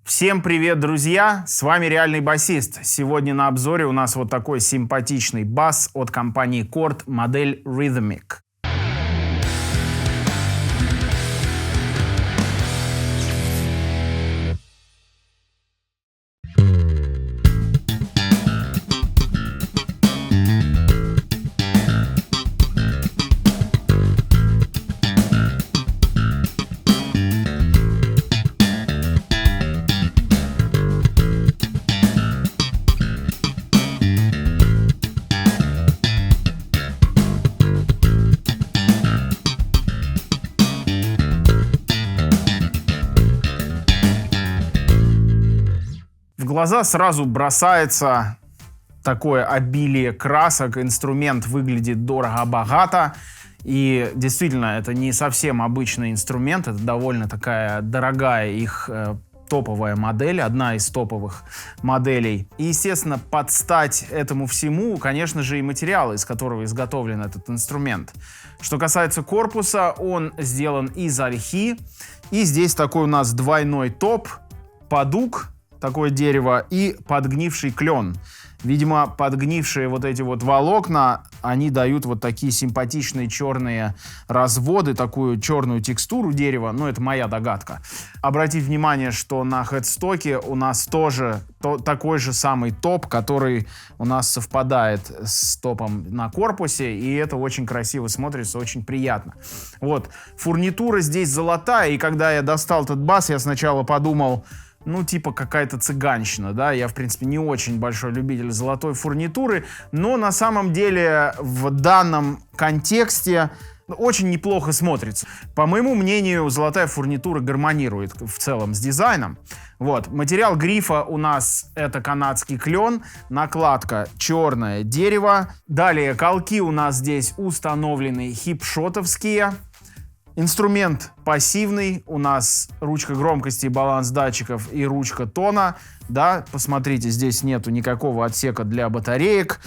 Всем привет, друзья! С вами Реальный басист. Сегодня на обзоре у нас вот такой симпатичный бас от компании Chord, модель Rhythmic. В глаза сразу бросается такое обилие красок, инструмент выглядит дорого-богато, и действительно это не совсем обычный инструмент, это довольно такая дорогая их топовая модель, одна из топовых моделей. И, естественно, под стать этому всему, конечно же, и материал, из которого изготовлен этот инструмент. Что касается корпуса, он сделан из ольхи, и здесь такой у нас двойной топ, подуг, такое дерево, и подгнивший клен. Видимо, подгнившие вот эти вот волокна, они дают вот такие симпатичные черные разводы, такую черную текстуру дерева, но это моя догадка. Обратите внимание, что на хедстоке у нас тоже такой же самый топ, который у нас совпадает с топом на корпусе, и это очень красиво смотрится, очень приятно. Вот, фурнитура здесь золотая, и когда я достал этот бас, я сначала подумал, ну, типа какая-то цыганщина, да, я, в принципе, не очень большой любитель золотой фурнитуры, но на самом деле в данном контексте очень неплохо смотрится. По моему мнению, золотая фурнитура гармонирует в целом с дизайном. Вот, материал грифа у нас это канадский клен, накладка черное дерево, далее колки у нас здесь установлены хипшотовские. Инструмент пассивный, у нас ручка громкости и баланс датчиков и ручка тона, да, посмотрите, здесь нету никакого отсека для батареек.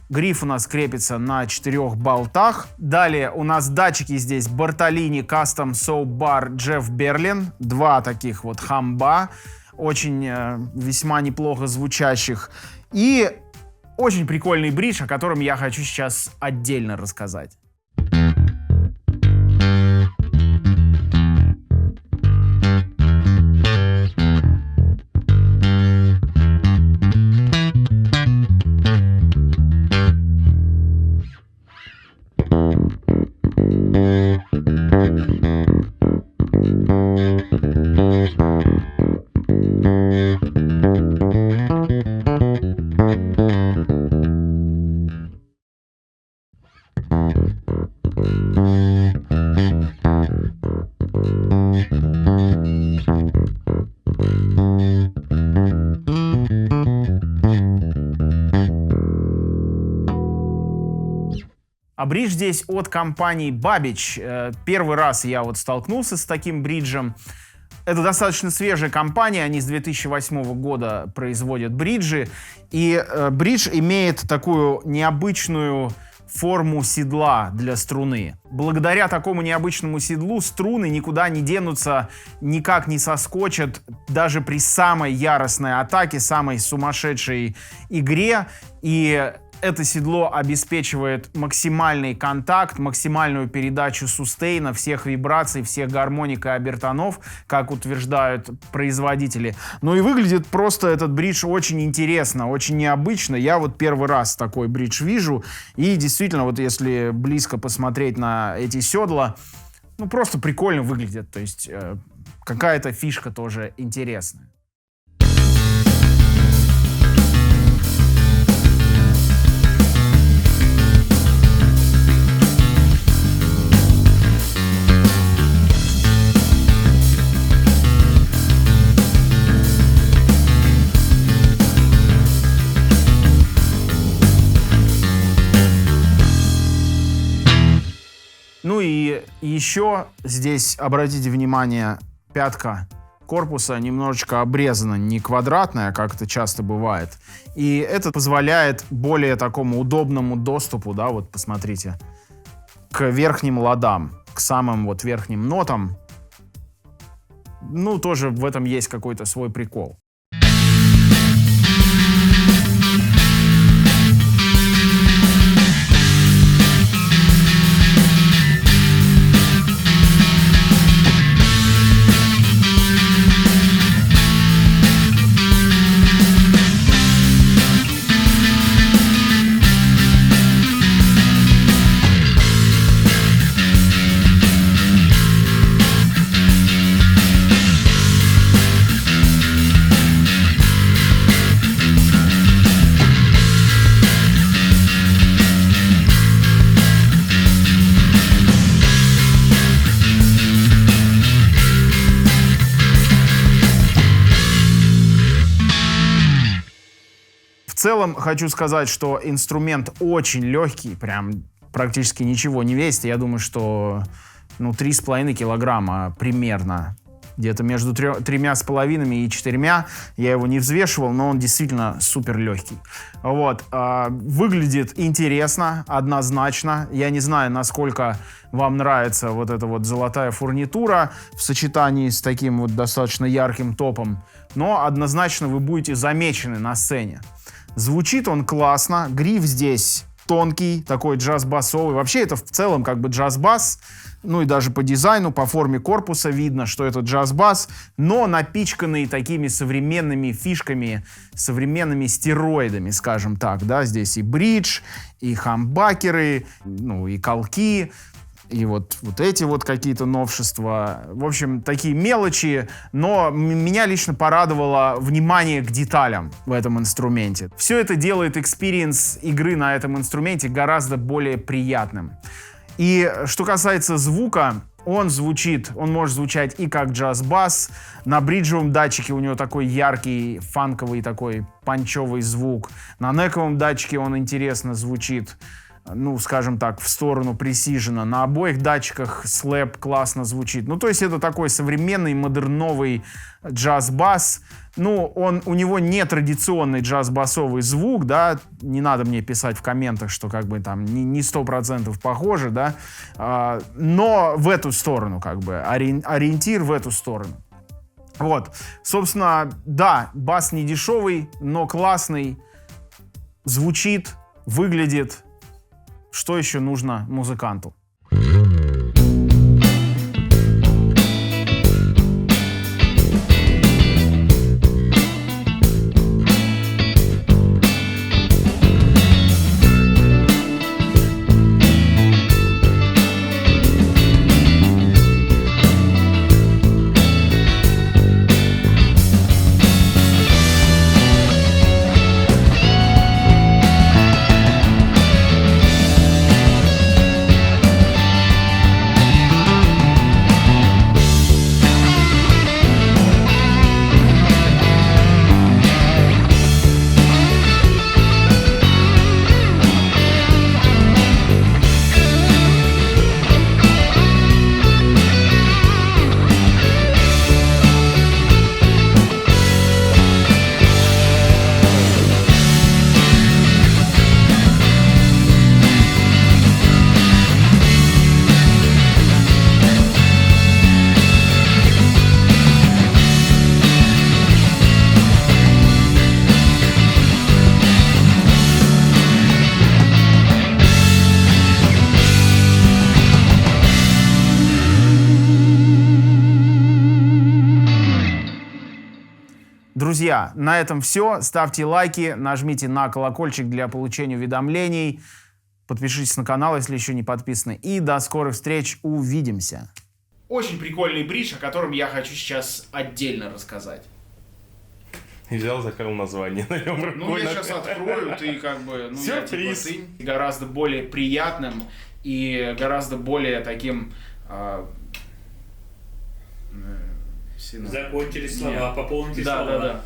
Гриф у нас крепится на 4 болтах. Далее у нас датчики здесь Bartolini Custom Soap Bar Jeff Berlin, два таких вот хамба, очень весьма неплохо звучащих. И очень прикольный бридж, о котором я хочу сейчас отдельно рассказать. А бридж здесь от компании Babbage. Первый раз я вот столкнулся с таким бриджем. Это достаточно свежая компания, они с 2008 года производят бриджи. И бридж имеет такую необычную форму седла для струны. Благодаря такому необычному седлу струны никуда не денутся, никак не соскочат, даже при самой яростной атаке, самой сумасшедшей игре. И это седло обеспечивает максимальный контакт, максимальную передачу сустейна, всех вибраций, всех гармоник и обертонов, как утверждают производители. Ну и выглядит просто этот бридж очень интересно, очень необычно. Я вот первый раз такой бридж вижу. И действительно, вот если близко посмотреть на эти седла, ну просто прикольно выглядит. То есть какая-то фишка тоже интересная. Ну и еще здесь, обратите внимание, пятка корпуса немножечко обрезана, не квадратная, как это часто бывает. И это позволяет более такому удобному доступу, да, вот посмотрите, к верхним ладам, к самым вот верхним нотам. Ну, тоже в этом есть какой-то свой прикол. В целом хочу сказать, что инструмент очень легкий, прям практически ничего не весит. Я думаю, что 3,5 килограмма примерно. Где-то между 3,5 и 4. Я его не взвешивал, но он действительно супер легкий. Вот. Выглядит интересно, однозначно. Я не знаю, насколько вам нравится вот эта вот золотая фурнитура в сочетании с таким вот достаточно ярким топом, но однозначно вы будете замечены на сцене. Звучит он классно, гриф здесь тонкий, такой джаз-басовый. Вообще это в целом как бы джаз-бас, ну и даже по дизайну, по форме корпуса видно, что это джаз-бас, но напичканный такими современными фишками, современными стероидами, скажем так, да, здесь и бридж, и хамбакеры, ну и колки, и вот эти вот какие-то новшества. В общем, такие мелочи, но меня лично порадовало внимание к деталям в этом инструменте. Все это делает экспириенс игры на этом инструменте гораздо более приятным. И что касается звука, он может звучать и как джаз-бас. На бриджевом датчике у него такой яркий, фанковый такой панчевый звук. На нековом датчике он интересно звучит, ну, скажем так, в сторону пресижена. На обоих датчиках слэп классно звучит. Ну, то есть это такой современный, модерновый джаз-бас. Ну, у него не традиционный джаз-басовый звук, да, не надо мне писать в комментах, что как бы там не 100% похоже, да, но в эту сторону, как бы, ориентир в эту сторону. Вот, собственно, да, бас не дешевый, но классный, звучит, выглядит. Что еще нужно музыканту? Друзья, на этом все. Ставьте лайки, нажмите на колокольчик для получения уведомлений. Подпишитесь на канал, если еще не подписаны. И до скорых встреч. Увидимся. Очень прикольный бридж, о котором я хочу сейчас отдельно рассказать. И взял, закрыл название на нем. Ну, я сейчас открою, ты как бы... Ну, сюрприз. Я, ты гораздо более приятным и гораздо более таким... Закончились слова, пополните слова. Да.